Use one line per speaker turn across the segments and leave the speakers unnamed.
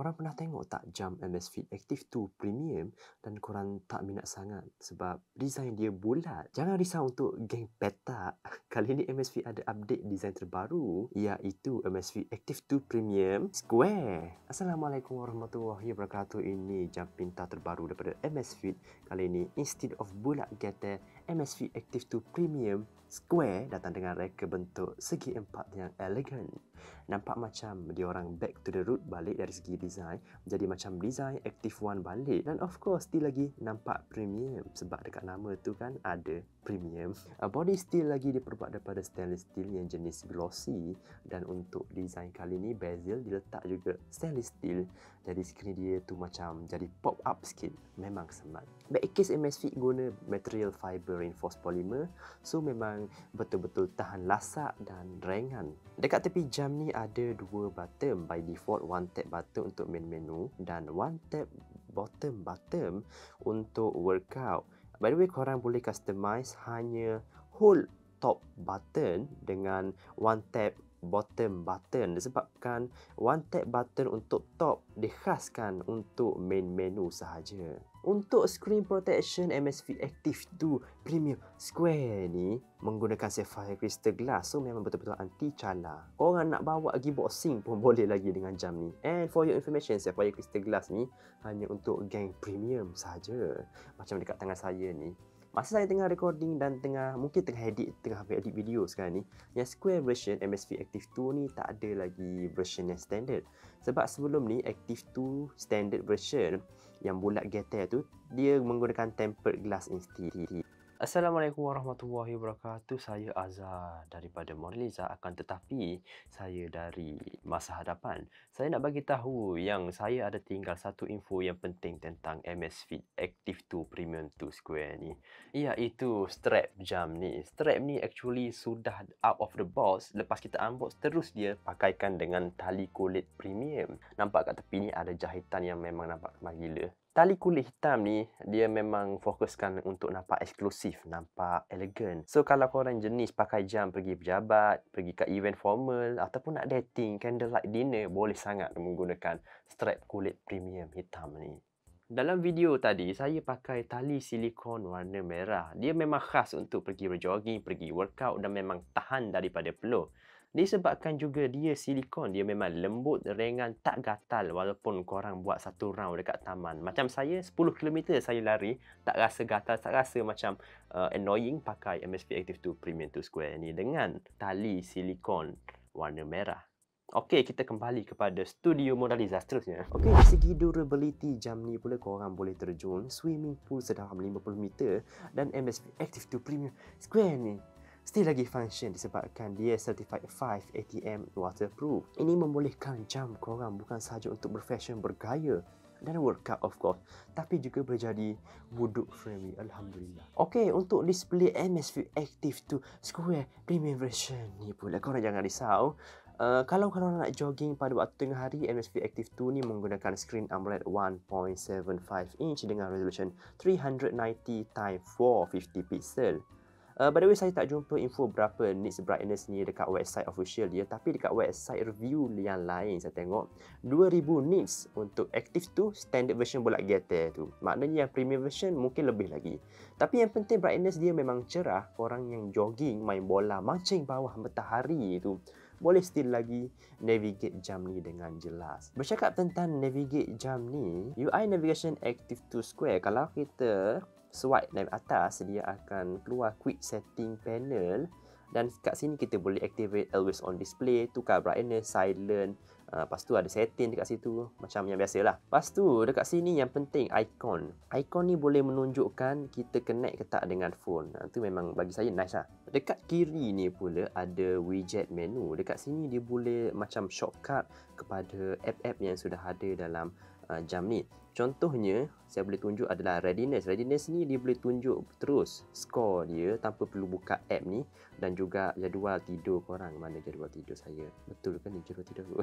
Korang pernah tengok tak jam Amazfit Active 2 Premium dan korang tak minat sangat sebab design dia bulat? Jangan risau untuk geng petak. Kali ni Amazfit ada update design terbaru iaitu Amazfit Active 2 Premium Square. Assalamualaikum warahmatullahi wabarakatuh. Ini jam pintar terbaru daripada Amazfit. Kali ni instead of bulat getar, Amazfit Active 2 Premium Square datang dengan reka bentuk segi empat yang elegan. Nampak macam dia orang back to the root balik dari segi design. Jadi macam design Active One balik. Dan of course still lagi nampak premium sebab dekat nama tu kan ada premium. Body still lagi diperbuat daripada stainless steel yang jenis glossy. Dan untuk design kali ni bezel diletak juga stainless steel. Jadi skrin dia tu macam jadi pop up sikit. Memang semat. Back case Amazfit guna material fiber reinforced polymer. So memang betul-betul tahan lasak dan ringan. Dekat tepi jam ni ada dua button. By default one tap button untuk main menu dan one tap bottom untuk workout. By the way, korang boleh customize hanya hold top button dengan one tap bottom button disebabkan one tap button untuk top dikhaskan untuk main menu sahaja. Untuk screen protection Amazfit Active 2 Premium Square ni menggunakan sapphire crystal glass, so memang betul-betul anti cala. Korang nak bawa pergi boxing pun boleh lagi dengan jam ni. And for your information, sapphire crystal glass ni hanya untuk geng premium sahaja. Macam dekat tangan saya ni. Masa saya tengah recording dan mungkin tengah edit video sekarang ni, yang square version Amazfit Active 2 ni tak ada lagi version yang standard. Sebab sebelum ni Active 2 standard version yang bulat getar tu, dia menggunakan tempered glass instead. Assalamualaikum warahmatullahi wabarakatuh. Saya Azhar daripada Monalisa, akan tetapi saya dari masa hadapan. Saya nak bagi tahu yang saya ada tinggal satu info yang penting tentang Amazfit Active 2 Premium 2 Square ni. Iaitu strap jam ni. Strap ni actually sudah out of the box. Lepas kita unbox terus dia pakaikan dengan tali kulit premium. Nampak kat tepi ni ada jahitan yang memang nampak smart gila. Tali kulit hitam ni, dia memang fokuskan untuk nampak eksklusif, nampak elegan. So, kalau korang jenis pakai jam pergi pejabat, pergi ke event formal, ataupun nak dating, candlelight dinner, boleh sangat menggunakan strap kulit premium hitam ni. Dalam video tadi, saya pakai tali silikon warna merah. Dia memang khas untuk pergi berjogging, pergi workout dan memang tahan daripada peluh. Disebabkan juga dia silikon, dia memang lembut, ringan, tak gatal walaupun korang buat satu round dekat taman. Macam saya, 10 km saya lari, tak rasa gatal, tak rasa macam annoying pakai Amazfit Active 2 Premium 2 Square ni dengan tali silikon warna merah. Okey, kita kembali kepada studio Monalisa seterusnya. Okey, dari segi durability jam ni pula korang boleh terjun swimming pool sedalam 50 meter dan Amazfit Active 2 Premium Square ni still lagi function disebabkan dia certified 5 ATM waterproof. Ini membolehkan jam korang bukan sahaja untuk berfashion, bergaya dan workout of course, tapi juga berjadi wuduk friendly. Alhamdulillah. Okey, untuk display Amazfit Active 2 Square Premium version ni pula korang jangan risau. Kalau korang nak jogging pada waktu tengah hari, Amazfit Active 2 ni menggunakan screen AMOLED 1.75 inch dengan resolution 390x450 pixel. By the way, saya tak jumpa info berapa nits brightness ni dekat website official dia, tapi dekat website review yang lain saya tengok 2000 nits untuk Active 2 standard version bulat getar tu. Maknanya yang premium version mungkin lebih lagi. Tapi yang penting brightness dia memang cerah. Korang yang jogging, main bola, mancing bawah matahari tu boleh still lagi navigate jam ni dengan jelas. Bercakap tentang navigate jam ni, UI Navigation Active 2 Square, kalau kita swipe naik atas, dia akan keluar quick setting panel dan kat sini kita boleh activate always on display, tukar brightness, silent, lepas tu ada setting dekat situ macam yang biasalah. Lepas tu dekat sini yang penting icon ni boleh menunjukkan kita connect ke tak dengan phone. Itu memang bagi saya nice lah. Dekat kiri ni pula ada widget menu. Dekat sini dia boleh macam shortcut kepada app-app yang sudah ada dalam jam ni. Contohnya, saya boleh tunjuk adalah readiness. Readiness ni dia boleh tunjuk terus skor dia tanpa perlu buka app ni, dan juga jadual tidur korang. Mana jadual tidur saya? Betul kan ni jadual tidur tu?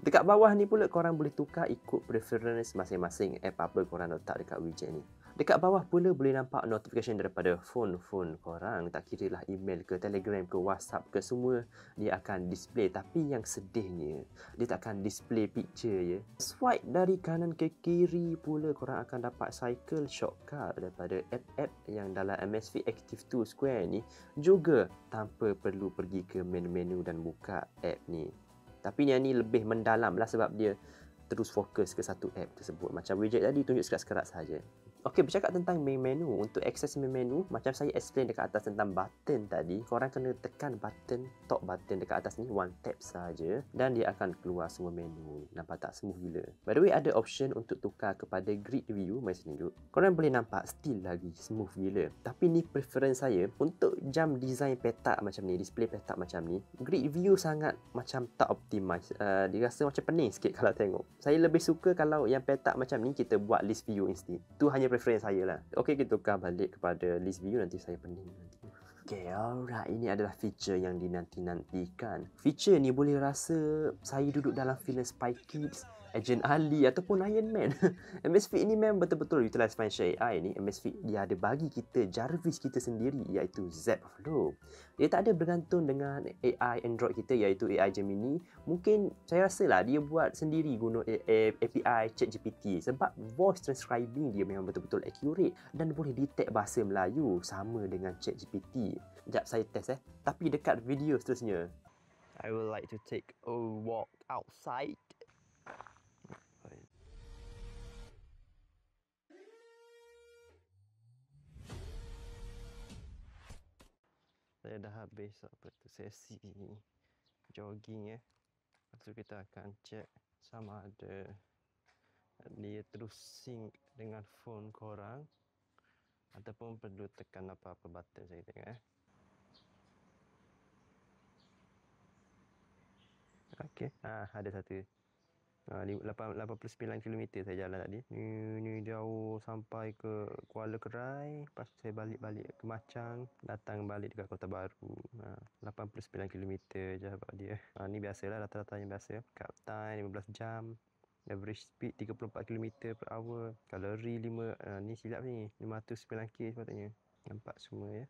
Dekat bawah ni pula korang boleh tukar ikut preference masing-masing app apa korang letak dekat widget ni. Dekat bawah pula boleh nampak notification daripada phone korang. Tak kira lah email ke, Telegram ke, WhatsApp ke, semua dia akan display. Tapi yang sedihnya, dia tak akan display picture ya. Swipe dari kanan ke kiri pula korang akan dapat cycle shortcut daripada app-app yang dalam MSFit Active 2 Square ni, juga tanpa perlu pergi ke menu dan buka app ni. Tapi yang ni lebih mendalam lah sebab dia terus fokus ke satu app tersebut. Macam widget tadi tunjuk sekerat-sekerat saja. Okey, bercakap tentang main menu. Untuk akses main menu, macam saya explain dekat atas tentang button tadi, korang kena tekan button, top button dekat atas ni, one tap saja, dan dia akan keluar semua menu. Nampak tak? Smooth gila. By the way, ada option untuk tukar kepada grid view. Mari saya tunjuk. Korang boleh nampak still lagi smooth gila. Tapi ni preference saya untuk jam design petak macam ni, display petak macam ni. Grid view sangat macam tak optimize. Dia rasa macam pening sikit kalau tengok. Saya lebih suka kalau yang petak macam ni kita buat list view instead. Tu hanya preference saya lah. Okey, kita tukar balik kepada list view, nanti saya pening nanti. Okay, alright. Ini adalah feature yang dinanti-nantikan. Feature ni boleh rasa saya duduk dalam filem Spy Kids, Agent Ali ataupun Iron Man. MSFit ini memang betul-betul utilize function AI ni. MSFit dia ada bagi kita Jarvis kita sendiri, iaitu Zepflow. Dia tak ada bergantung dengan AI Android kita, iaitu AI Gemini. Mungkin saya rasa lah dia buat sendiri guna API ChatGPT, sebab voice transcribing dia memang betul-betul accurate dan boleh detect bahasa Melayu sama dengan ChatGPT. Sekejap saya test Tapi dekat video seterusnya, I would like to take a walk outside. Saya dah habis sesi jogging Lepas tu kita akan check sama ada dia terus sync dengan phone korang ataupun perlu tekan apa-apa button. Saya tengok Okey, ada satu. 89 km saya jalan tadi. Ni jauh sampai ke Kuala Kerai. Lepas tu saya balik ke Machang. Datang balik dekat Kota Baru. 89 km je buat dia. Ni biasalah rata-rata yang biasa. Cut time 15 jam. Average speed 34 km per hour. Kalori 5. Ni silap ni. 509 k sepatutnya. Nampak semua ya.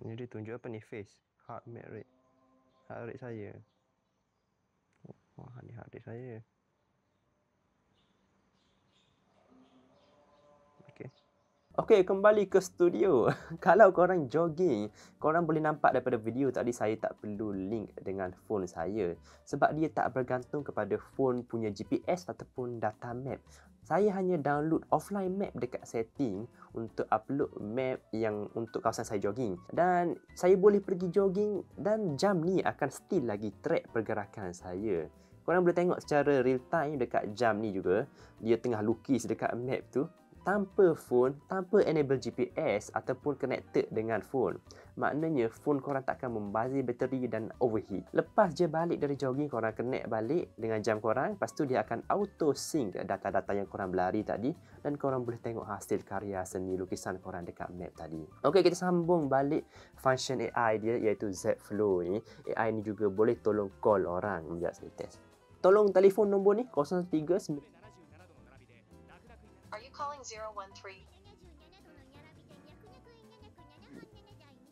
Ni dia tunjuk apa ni? Face. Heart rate. Heart rate saya. Wah, ni heart rate saya. Okey, kembali ke studio. Kalau korang jogging, korang boleh nampak daripada video tadi saya tak perlu link dengan phone saya. Sebab dia tak bergantung kepada phone punya GPS ataupun data map. Saya hanya download offline map dekat setting untuk upload map yang untuk kawasan saya jogging. Dan saya boleh pergi jogging dan jam ni akan still lagi track pergerakan saya. Korang boleh tengok secara real time dekat jam ni juga. Dia tengah lukis dekat map tu. Tanpa phone, tanpa enable GPS ataupun connected dengan phone. Maknanya phone korang takkan membazir bateri dan overheat. Lepas je balik dari jogging, korang connect balik dengan jam korang. Lepas tu dia akan auto sync data-data yang korang berlari tadi. Dan korang boleh tengok hasil karya seni lukisan korang dekat map tadi. Okey, kita sambung balik function AI dia, iaitu Zepflow ni. AI ni juga boleh tolong call orang. Sekejap saya test. Tolong telefon nombor ni 039.
Are you calling 013?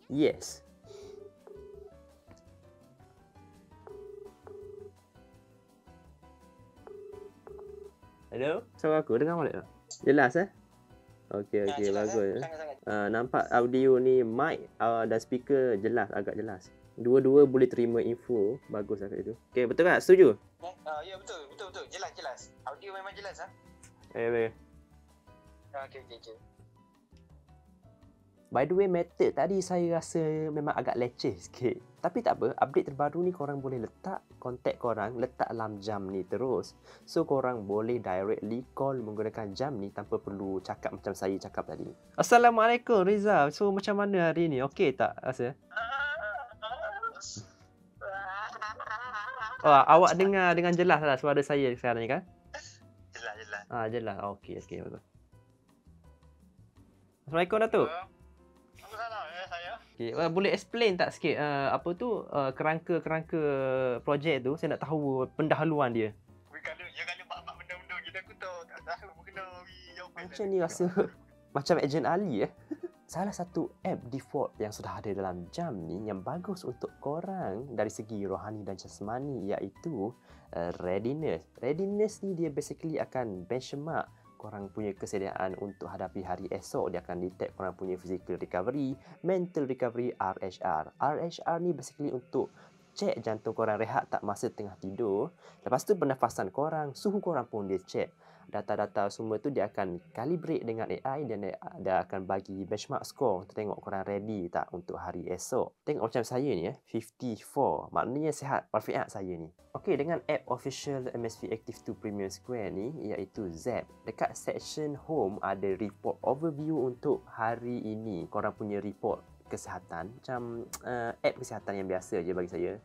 Yes. Hello? Suara aku dengar balik tak? Jelas Okey, bagus. Nampak audio ni mic dan speaker jelas, agak jelas. Dua-dua boleh terima info. Bagus kat itu. Okey, betul tak? Setuju?
Ya, betul. Jelas. Audio memang jelas
Okey.
Okey.
By the way, method tadi saya rasa memang agak leceh sikit. Tapi tak apa, update terbaru ni korang boleh letak kontak korang, letak dalam jam ni terus. So korang boleh directly call menggunakan jam ni tanpa perlu cakap macam saya cakap tadi. Assalamualaikum Riza. So macam mana hari ni? Okey tak rasa? Oh, awak dengar dengan jelas lah suara saya sekarang ni kan?
Jelas, jelas.
Jelas. Okey, bagus. Assalamualaikum Datuk.
Salam, saya.
Okey, boleh explain tak sikit apa tu kerangka-kerangka projek tu? Saya nak tahu pendahuluan dia.
Kalau mak benda-benda kita aku tahu tak tahu kena jawapan.
Macam ni rasa macam Ejen Ali Salah satu app default yang sudah ada dalam jam ni yang bagus untuk korang dari segi rohani dan jasmani iaitu readiness. Readiness ni dia basically akan benchmark korang punya kesediaan untuk hadapi hari esok. Dia akan detect korang punya physical recovery, mental recovery, RHR. RHR ni basically untuk cek jantung korang rehat tak masa tengah tidur. Lepas tu pernafasan korang, suhu korang pun dia cek. Data-data semua tu dia akan calibrate dengan AI dan dia akan bagi benchmark score untuk tengok korang ready tak untuk hari esok. Tengok macam saya ni 54. Maknanya sihat walafiat saya ni. Okey, dengan app official MSV Active 2 Premium Square ni iaitu Zap. Dekat section home ada report overview untuk hari ini. Korang punya report kesihatan macam app kesihatan yang biasa je bagi saya.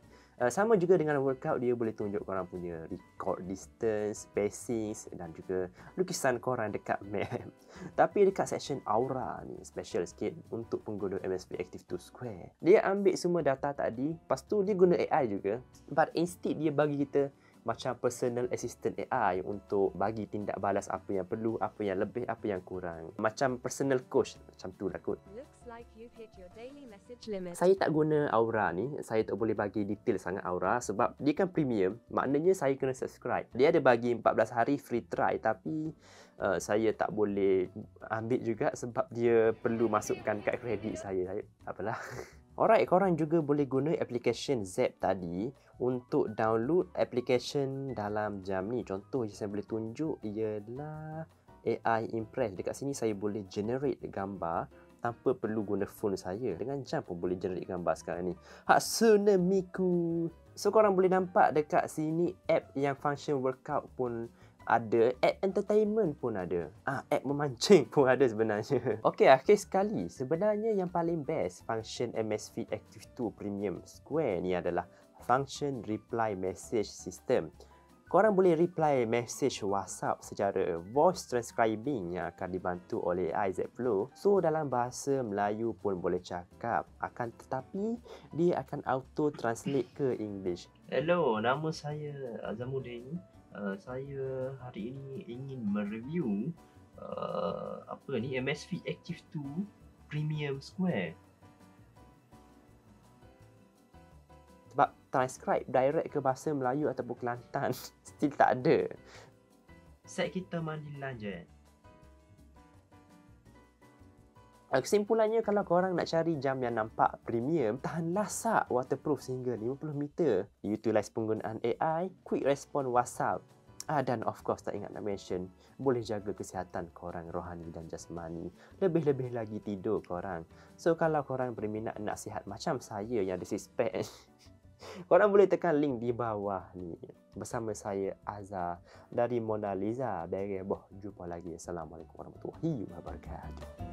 Sama juga dengan workout, dia boleh tunjuk korang punya record distance, pacing dan juga lukisan korang dekat map. Tapi dekat section aura ni special sikit untuk pengguna MSV Active 2 Square. Dia ambil semua data tadi, lepas tu dia guna AI juga. But instead dia bagi kita macam personal assistant AI untuk bagi tindak balas apa yang perlu, apa yang lebih, apa yang kurang. Macam personal coach, macam tu lah kot.
Like you've hit your daily message limit.
Saya tak guna Aura ni, saya tak boleh bagi detail sangat Aura sebab dia kan premium, maknanya saya kena subscribe. Dia ada bagi 14 hari free try tapi saya tak boleh ambil juga sebab dia perlu masukkan kad kredit saya. Tak apalah. Alright, korang juga boleh guna application Zap tadi untuk download application dalam jam ni. Contoh yang saya boleh tunjuk ialah AI Impress. Dekat sini saya boleh generate gambar tanpa perlu guna phone saya. Dengan jam pun boleh generate gambar sekarang ni. Hatsune Miku. So korang boleh nampak dekat sini app yang function workout pun ada, app entertainment pun ada. App memancing pun ada sebenarnya. Okey, akhir sekali. Sebenarnya yang paling best function MSV Active 2 Premium Square ni adalah function reply message system. Korang boleh reply message WhatsApp secara voice transcribing yang akan dibantu oleh AI Zapflow. So dalam bahasa Melayu pun boleh cakap. Akan tetapi dia akan auto translate ke English. Hello, nama saya Azamuddin. Saya hari ini ingin mereview MSV Active 2 Premium Square. Sebab transcribe direct ke bahasa Melayu ataupun Kelantan still tak ada. Set kita mandilan je. Kesimpulannya, kalau korang nak cari jam yang nampak premium, tahan lasak, waterproof sehingga 50 meter, utilize penggunaan AI, quick response WhatsApp, dan of course tak ingat nak mention, boleh jaga kesihatan korang rohani dan jasmani. Lebih-lebih lagi tidur korang. So kalau korang berminat nak sihat macam saya yang ada six pack, korang boleh tekan link di bawah ni. Bersama saya Azhar dari Mona Lisa. Jumpa lagi. Assalamualaikum warahmatullahi wabarakatuh.